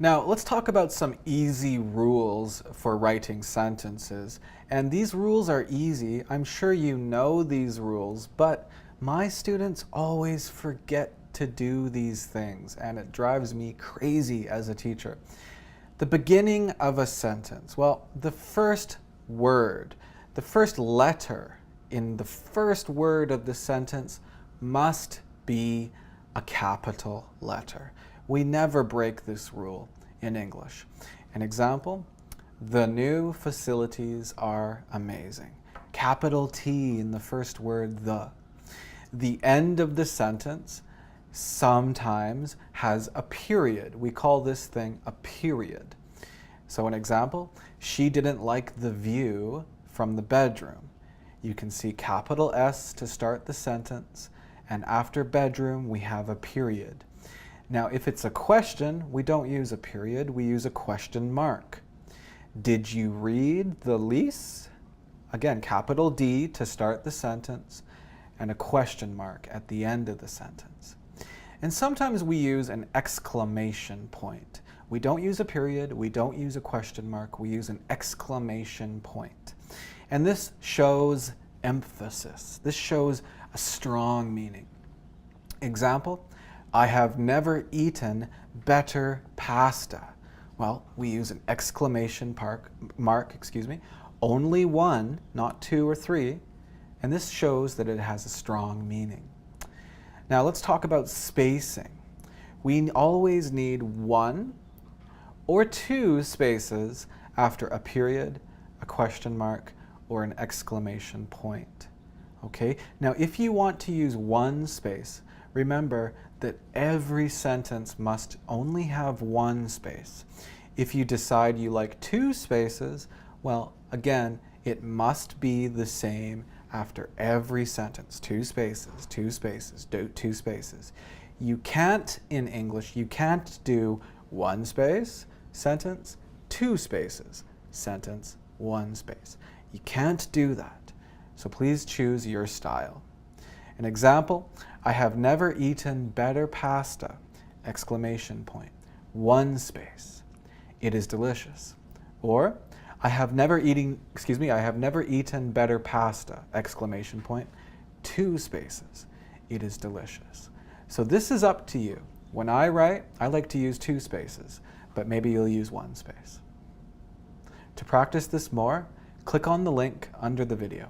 Now, let's talk about some easy rules for writing sentences. And these rules are easy. I'm sure you know these rules, but my students always forget to do these things, and it drives me crazy as a teacher. The beginning of a sentence. Well, the first word, the first letter in the first word of the sentence must be a capital letter. We never break this rule in English. An example, the new facilities are amazing. Capital T in the first word, the. The end of the sentence sometimes has a period. We call this thing a period. So an example, she didn't like the view from the bedroom. You can see capital S to start the sentence, and after bedroom we have a period. Now if it's a question, we don't use a period, we use a question mark. Did you read the lease? Again, capital D to start the sentence, and a question mark at the end of the sentence. And sometimes we use an exclamation point. We don't use a period, we don't use a question mark, we use an exclamation point. And this shows emphasis. This shows a strong meaning. Example, I have never eaten better pasta. Well, we use an exclamation mark, only one, not two or three, and this shows that it has a strong meaning. Now let's talk about spacing. We always need one or two spaces after a period, a question mark, or an exclamation point. Okay? Now if you want to use one space, remember that every sentence must only have one space. If you decide you like two spaces, well, again, it must be the same after every sentence. Two spaces, two spaces, two spaces. You can't, in English, you can't do one space, sentence, two spaces, sentence, one space. You can't do that. So please choose your style. An example, I have never eaten better pasta, exclamation point, one space. It is delicious. Or, I have never eaten better pasta, exclamation point, two spaces. It is delicious. So this is up to you. When I write, I like to use two spaces, but maybe you'll use one space. To practice this more, click on the link under the video.